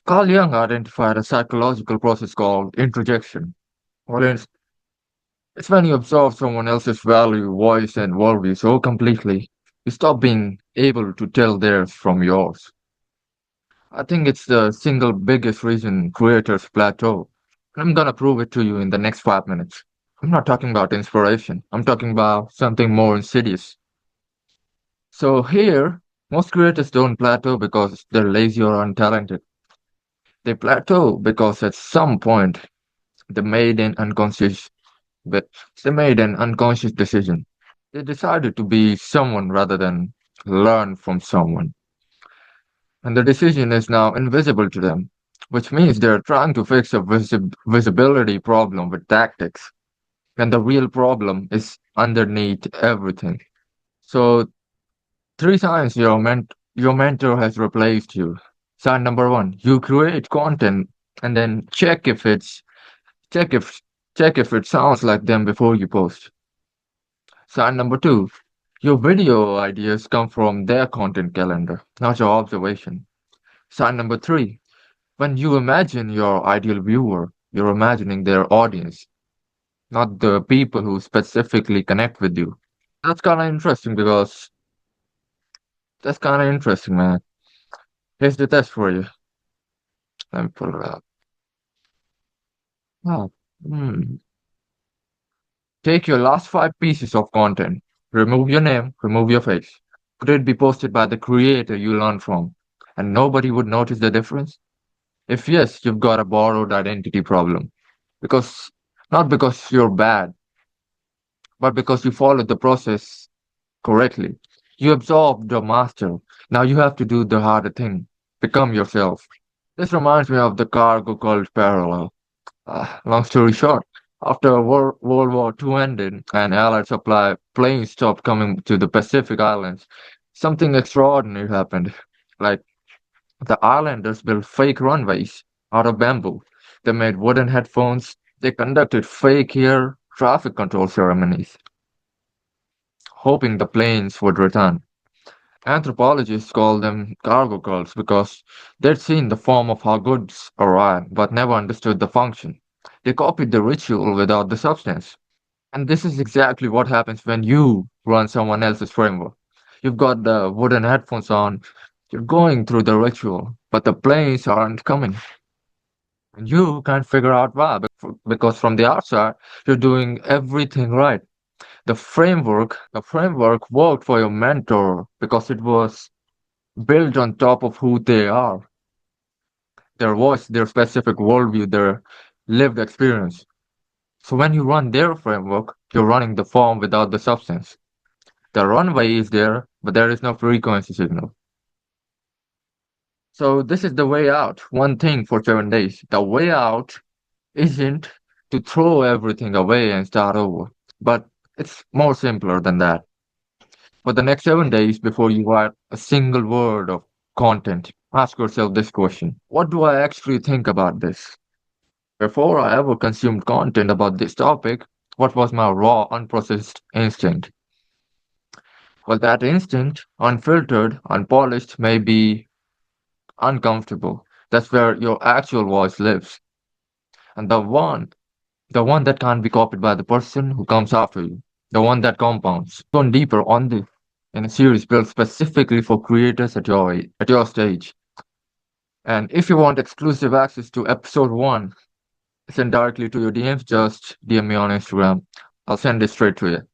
Carl Jung identified a psychological process called introjection. Well, it's when you absorb someone else's value, voice, and worldview so completely, you stop being able to tell theirs from yours. I think it's the single biggest reason creators plateau. I'm gonna prove it to you in the next 5 minutes. I'm not talking about inspiration. I'm talking about something more insidious. So here, most creators don't plateau because they're lazy or untalented. They plateau because at some point they made an unconscious but they made an unconscious decision. They decided to be someone rather than learn from someone. And the decision is now invisible to them, which means they're trying to fix a visibility problem with tactics. And the real problem is underneath everything. So, three signs your mentor has replaced you. Sign number one, you create content and then check if check if it sounds like them before you post. Sign number two, your video ideas come from their content calendar, not your observation. Sign number three, when you imagine your ideal viewer, you're imagining their audience, not the people who specifically connect with you. That's kind of interesting because that's kind of interesting, man. Here's the test for you. Let me pull it up. Oh, hmm. Take your last five pieces of content. Remove your name, remove your face. Could it be posted by the creator you learned from? And nobody would notice the difference? If yes, you've got a borrowed identity problem. Because, not because you're bad, but because you followed the process correctly. You absorbed the master. Now you have to do the harder thing. Become yourself. This reminds me of the cargo cult parallel. Long story short, after World War II ended and Allied supply planes stopped coming to the Pacific Islands, something extraordinary happened. Like the islanders built fake runways out of bamboo. They made wooden headphones. They conducted fake air traffic control ceremonies, hoping the planes would return. Anthropologists call them cargo cults because they'd seen the form of how goods arrive but never understood the function. They copied the ritual without the substance. And this is exactly what happens when you run someone else's framework. You've got the wooden headphones on, you're going through the ritual, but the planes aren't coming. And you can't figure out why, because from the outside, you're doing everything right. The framework worked for your mentor because it was built on top of who they are, their voice, their specific worldview, their lived experience. So when you run their framework, you're running the form without the substance. The runway is there, but there is no frequency signal. So this is the way out. One thing for 7 days. The way out isn't to throw everything away and start over, but it's more simpler than that. For the next 7 days, before you write a single word of content, ask yourself this question. What do I actually think about this? Before I ever consumed content about this topic, what was my raw, unprocessed instinct? Well, that instinct, unfiltered, unpolished, may be uncomfortable. That's where your actual voice lives. And the one that can't be copied by the person who comes after you, the one that compounds. Gone deeper on this in a series built specifically for creators at your stage. And if you want exclusive access to episode one, send directly to your DMs, just DM me on Instagram. I'll send it straight to you.